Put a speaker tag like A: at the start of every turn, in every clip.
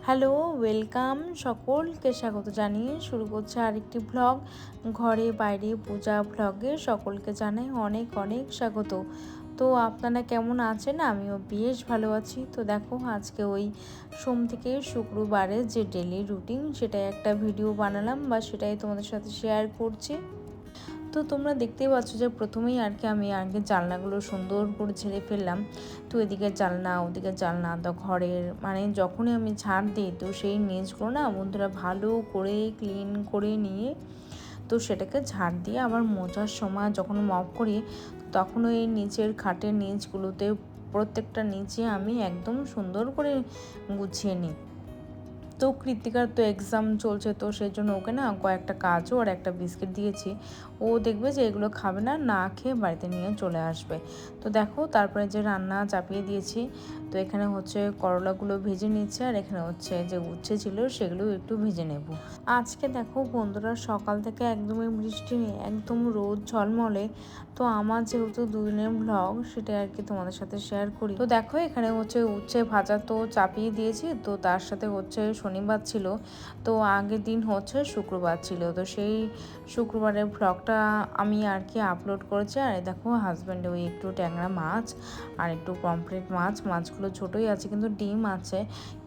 A: Hello, welcome. সকলকে স্বাগত জানিয়ে শুরু করছে আরেকটি ভ্লগ। ঘরে বাইরে পূজা ভ্লগে সকলকে জানাই অনেক অনেক স্বাগত। তো আপনারা কেমন আছেন? আমিও বেশ ভালো আছি। তো দেখো, আজকে ওই সোম থেকে শুক্রবারের যে ডেলি রুটিন, সেটাই একটা ভিডিও বানালাম বা সেটাই তোমাদের সাথে শেয়ার করছি। তো তোমরা দেখতেই পাচ্ছ যে প্রথমেই আমি জানলাগুলো সুন্দর করে ঝেড়ে ফেললাম। তো এদিকে জানলা ওদিকে জানলা, তো ঘরের মানে যখনই আমি ঝাড় দিই তো সেই নিচগুলো না বন্ধুরা ভালো করে ক্লিন করে নিয়ে তো সেটাকে ঝাড় দিয়ে আবার মোছার সময় যখন মপ করি তখন ওই নিচের খাটের নিচগুলোতে প্রত্যেকটা নিচে আমি একদম সুন্দর করে গুছিয়ে নিই। তো কৃত্তিকার তো এক্সাম চলছে, তো সেই জন্য ওকে না কয়েকটা কাজও আর একটা বিস্কিট দিয়েছি। ও দেখবে যে এগুলো খাবে না, না খেয়ে বাড়িতে নিয়ে চলে আসবে। তো দেখো, তারপরে যে রান্না চাপিয়ে দিয়েছি। তো এখানে হচ্ছে করলাগুলো ভেজে নিচ্ছে, আর এখানে হচ্ছে যে উচ্ছে ছিল সেগুলো একটু ভেজে নেব। আজকে দেখো বন্ধুরা, সকাল থেকে একদমই বৃষ্টি নেই, একদম রোদ ঝলমলে। তো আমার যেহেতু দুদিনের ভ্লগ, সেটা তোমাদের সাথে শেয়ার করি। তো দেখো, এখানে হচ্ছে উচ্ছে ভাজা তো চাপিয়ে দিয়েছি, তো তার সাথে হচ্ছে শনিবার ছিল, তো আগের দিন হচ্ছে শুক্রবার ছিল, তো সেই শুক্রবারের ভ্লগটা আমি আপলোড করেছি। আর দেখো, হাজব্যান্ডে ওই একটু ট্যাংরা মাছ আর একটু পমফ্রেট মাছগুলো ছোটোই আছে কিন্তু ডিম আছে,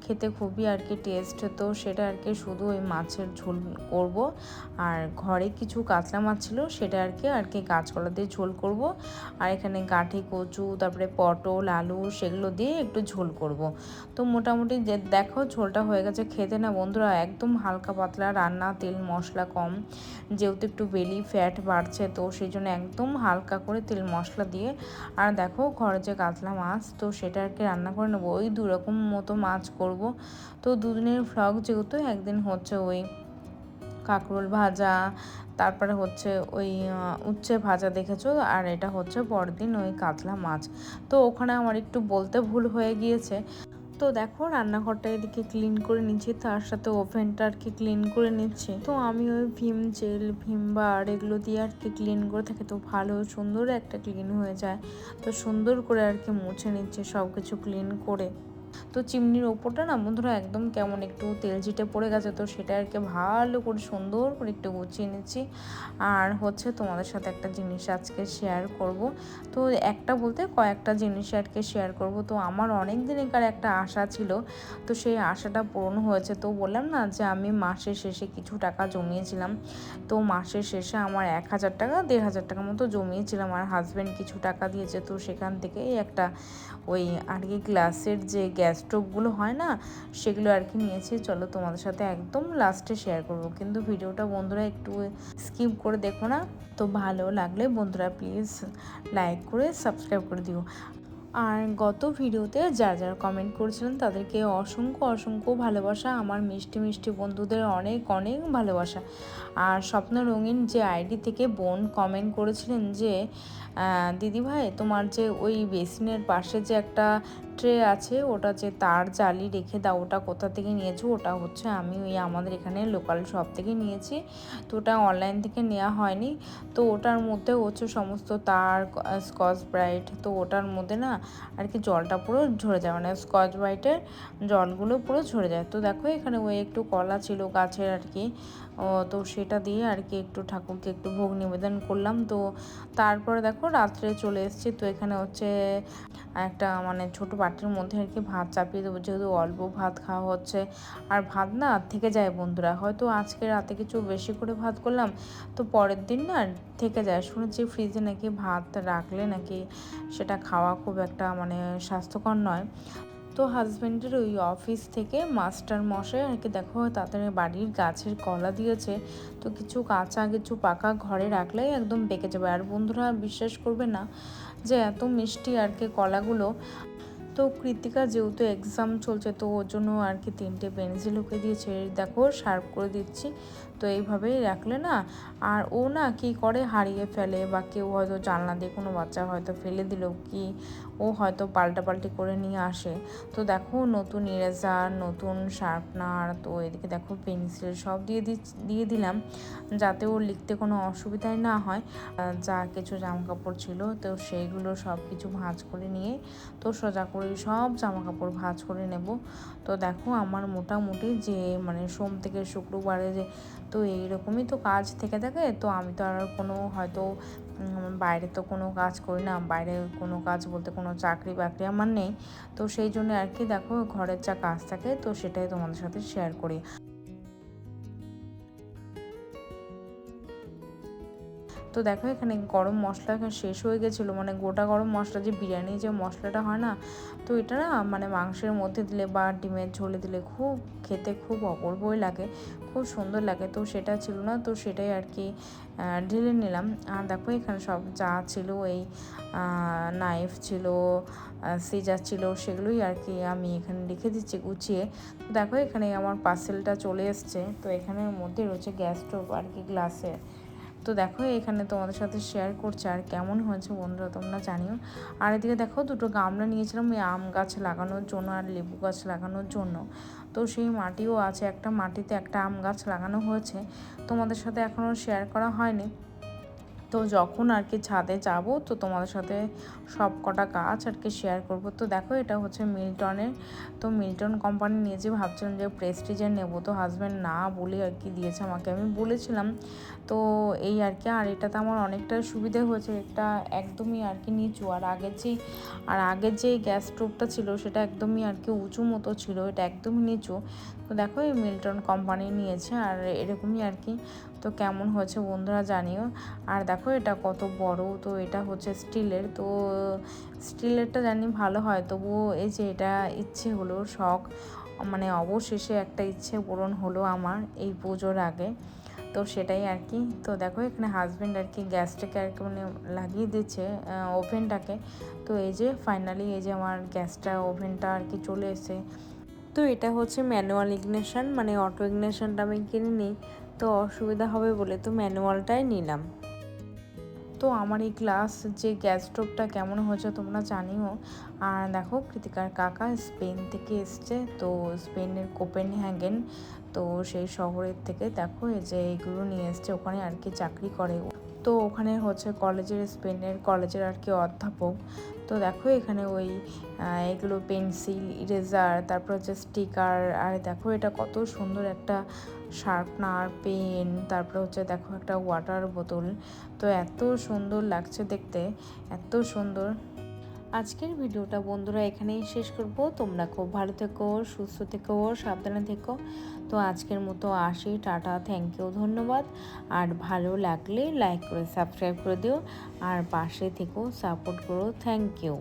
A: খেতে খুবই টেস্ট। তো সেটা শুধু ওই মাছের ঝোল করব। আর ঘরে কিছু কাতলা মাছ ছিল, সেটা কাঁচকলা দিয়ে ঝোল করব। আর এখানে গাঁঠি কচু, তারপরে পটল আলু সেগুলো দিয়ে একটু ঝোল করব। তো মোটামুটি দেখো ঝোলটা হয়ে গেছে। খেতে না বন্ধুরা একদম হালকা পাতলা রান্না, তেল মশলা কম, যেহেতু একটু বেলি ফ্যাট বাড়ছে, তো সেই জন্য একদম হালকা করে তেল মশলা দিয়ে। আর দেখো, ঘরে যে কাতলা মাছ, তো সেটা রান্না করে নেবো। ওই দুরকম মতো মাছ করব। তো দুদিনের ভ্লগ যেহেতু, একদিন হচ্ছে ওই কাঁকরোল ভাজা, তারপরে হচ্ছে ওই উচ্ছে ভাজা দেখেছো, আর এটা হচ্ছে পরদিন ওই কাতলা মাছ। তো ওখানে আমার একটু বলতে ভুল হয়ে গিয়েছে। তো দেখো, রান্নাঘরটা এদিকে ক্লিন করে নিচ্ছি, তার সাথে ওভেনটা ক্লিন করে নিচ্ছি। তো আমি ওই ভিম জেল, ভিম বার এগুলো দিয়ে ক্লিন করে থাকি, তো ভালো সুন্দর একটা ক্লিন হয়ে যায়। তো সুন্দর করে মুছে নিচ্ছি সব কিছু ক্লিন করে। তো চিমনির ওপরটা না বন্ধুরা একদম কেমন একটু তেল ঝিটে পড়ে গেছে, তো সেটা ভালো করে সুন্দর করে একটু গুছিয়ে নিচ্ছি। আর হচ্ছে তোমাদের সাথে একটা জিনিস আজকে শেয়ার করব। তো একটা বলতে কয়েকটা জিনিস শেয়ার করব। তো আমার অনেক দিনকার একটা আশা ছিল, তো সেই আশাটা পূরণ হয়েছে। তো বললাম না যে আমি মাসের শেষে কিছু টাকা জমিয়েছিলাম, তো মাসের শেষে আমার 1,000 টাকা 1,500 টাকা মতো জমিয়েছিলাম, আর হাজব্যান্ড কিছু টাকা দিয়েছে। তো সেখান থেকেই একটা ওই গ্লাসের যে গ্যাস স্টোভগুলো হয় না, সেগুলো নিয়েছি। চলো তোমাদের সাথে একদম লাস্টে শেয়ার করব, কিন্তু ভিডিওটা বন্ধুরা একটু স্কিপ করে দেখো না। তো ভালো লাগলে বন্ধুরা প্লিজ লাইক করে সাবস্ক্রাইব করে দিও। আর গত ভিডিওতে যারা কমেন্ট করেছিলেন তাদেরকে অসংখ্য অসংখ্য ভালোবাসা, আমার মিষ্টি মিষ্টি বন্ধুদের অনেক অনেক ভালোবাসা। আর স্বপ্ন রঙিন যে আইডি থেকে বোন কমেন্ট করেছিলেন যে দিদিভাই, তোমার যে ওই বেসিনের পাশে যে একটা ট্রে আছে, ওটা যে তার জালি রেখে দাও, ওটা কোথা থেকে নিয়েছো? ওটা হচ্ছে আমি ওই আমাদের এখানে লোকাল শপ থেকে নিয়েছি, তো ওটা অনলাইন থেকে নেওয়া হয়নি। তো ওটার মধ্যে হচ্ছে সমস্ত তার, স্কচ ব্রাইট, তো ওটার মধ্যে না জলটা পুরো ঝরে যায়, মানে স্কচ ব্রাইটের জলগুলো পুরো ঝরে যায়। তো দেখো, এখানে ওই একটু কলা ছিল গাছের তো সেটা দিয়ে একটু ঠাকুরকে একটু ভোগ নিবেদন করলাম। তো তারপরে দেখো রাত্রে চলে এসেছি। তো এখানে হচ্ছে একটা মানে ছোট বাটির মধ্যে ভাত চাপিয়ে দেবো, যেহেতু অল্প ভাত খাওয়া হচ্ছে। আর ভাত না থেকে যায় বন্ধুরা, হয়তো আজকে রাতে কিছু বেশি করে ভাত করলাম, তো পরের দিন না থেকে যায়। শুনেছি ফ্রিজে ভাত রাখলে সেটা খাওয়া খুব একটা মানে স্বাস্থ্যকর নয়। তো হাজব্যান্ডের ওই অফিস থেকে মাস্টার মশাই দেখো তাদের বাড়ির গাছের কলা দিয়েছে। তো কিছু কাঁচা কিছু পাকা ঘরে রাখলেই একদম পেকে যাবে। আর বন্ধুরা বিশ্বাস করবে না যে এত মিষ্টি কলাগুলো। তো কৃতিকা যেহেতু এক্সাম চলছে, তো ওর জন্য 3টে পেন্সিল ওকে দিয়েছে, দেখো শার্প করে দিচ্ছি। তো এইভাবেই রাখলে না, আর ও না কি করে হারিয়ে ফেলে, বা কেউ হয়তো জানলা দিয়ে কোনো বাচ্চা হয়তো ফেলে দিল, কি ও হয়তো পাল্টাপাল্টি করে নিয়ে আসে। তো দেখো নতুন ইরেজার, নতুন শার্পনার, তো এদিকে দেখো পেন্সিল সব দিয়ে দিলাম, যাতে ও লিখতে কোনো অসুবিধাই না হয়। যা কিছু জামাকাপড় ছিল তো সেইগুলো সব কিছু ভাঁজ করে নিয়ে তো সোজা করে সব জামাকাপড় ভাঁজ করে নেব। তো দেখো আমার মোটামুটি যে মানে সোম থেকে শুক্রবারে যে তো এইরকমই তো কাজ থেকে থাকে। তো আমি তো আর কোনো হয়তো বাইরে তো কোনো কাজ করি না, বাইরে কোনো কাজ বলতে কোনো চাকরি বাকরি আমার নেই। তো সেই জন্য আর কি দেখো ঘরের যা কাজ থাকে তো সেটাই তোমাদের সাথে শেয়ার করি। তো দেখো এখানে গরম মশলা শেষ হয়ে গেছিলো, মানে গোটা গরম মশলা, যে বিরিয়ানি যে মশলাটা হয় না, তো এটা না মানে মাংসের মধ্যে দিলে বা ডিমের ঝোলে দিলে খুব খেতে খুব অপূর্বই লাগে, খুব সুন্দর লাগে। তো সেটা ছিল না, তো সেটাই আর কি ঢেলে নিলাম। আর দেখো এখানে সব যা ছিল, এই নাইফ ছিল, সিজার ছিল, সেগুলোই আর কি আমি এখানে রেখে দিচ্ছি গুছিয়ে। তো দেখো এখানে আমার পার্সেলটা চলে এসছে, তো এখানের মধ্যে রয়েছে গ্যাস স্টোভ আর কি গ্লাসে। তো দেখো এখানে তোমাদের সাথে শেয়ার করছে, আর কেমন হয়েছে বন্ধুরা তোমরা জানিও। আর এদিকে দেখো দুটো গামলা নিয়েছিলাম ওই আম গাছ লাগানোর জন্য আর লেবু গাছ লাগানোর জন্য। তো সেই মাটিও আছে, একটা মাটিতে একটা আম গাছ লাগানো হয়েছে, তোমাদের সাথে এখনও শেয়ার করা হয়নি। তো যখন আর কি ছাদে যাব তো তোমাদের সাথে সব কটা গাছ আর কি শেয়ার করব। তো দেখো এটা হচ্ছে মিল্টনের, তো মিল্টন কোম্পানি নিয়েছি, ভাবছিলাম যে প্রেস্টিজের নেব, তো হাজব্যান্ড না বলে আর কি দিয়েছে আমাকে, আমি বলেছিলাম। তো এই আর কি, আর এটাতে আমার অনেকটা সুবিধে হয়েছে, এটা একদমই আর কি নিচু, আগের যে গ্যাস স্টোভটা ছিল সেটা একদমই আর কি উঁচু মতো ছিল, এটা একদমই নিচু। তো দেখো এই মিল্টন কোম্পানি নিয়েছে, আর এরকমই আর কি। তো কেমন হয়েছে বন্ধুরা জানিও। আর দেখো এটা কত বড়, তো এটা হচ্ছে স্টিলের, তো স্টিলেরটা জানি ভালো হয়, তবুও এই যে এটা ইচ্ছে হলো, শখ মানে অবশেষে একটা ইচ্ছে পূরণ হলো আমার এই পুজোর আগে। তো সেটাই আর কি। তো দেখো এখানে হাজব্যান্ড আর কি গ্যাসটাকে আর কি মানে লাগিয়ে দিচ্ছে ওভেনটাকে। তো এই যে ফাইনালি এই যে আমার গ্যাসটা ওভেনটা আর কি চলে এসেছে। তো এটা হচ্ছে ম্যানুয়াল ইগনিশন, মানে অটো ইগনিশনটা আমি কিনে নিই, তো অসুবিধা হবে বলে তো ম্যানুয়ালটাই নিলাম। তো আমার এই যে গ্যাস স্টোভটা কেমন হয়েছে তোমরা জানিও। আর দেখো কৃতিকার কাকা স্পেন থেকে এসছে, তো স্পেনের কোপেনহেগেন, তো সেই শহরের থেকে দেখো এই যে এইগুলো নিয়ে এসছে, ওখানে আর কি চাকরি করে। তো ওখানে হচ্ছে স্পেনের কলেজের আর কি অধ্যাপক। তো দেখো এখানে ওই এগুলো পেন্সিল, ইরেজার, তারপর হচ্ছে স্টিকার, আর দেখো এটা কত সুন্দর একটা শার্পনার, পেন, তারপর হচ্ছে দেখো একটা ওয়াটার বোতল। তো এত সুন্দর লাগছে দেখতে, এত সুন্দর। আজকের ভিডিওটা বন্ধুরা এখানেই শেষ করব। তোমরা খুব ভালো থেকো, সুস্থ থেকো, সাবধানে থেকো। তো আজকের মতো আসি, টাটা, থ্যাংক ইউ, ধন্যবাদ। আর ভালো লাগলে লাইক করে সাবস্ক্রাইব করে দিও, আর পাশে থেকো, সাপোর্ট করো, থ্যাংক ইউ।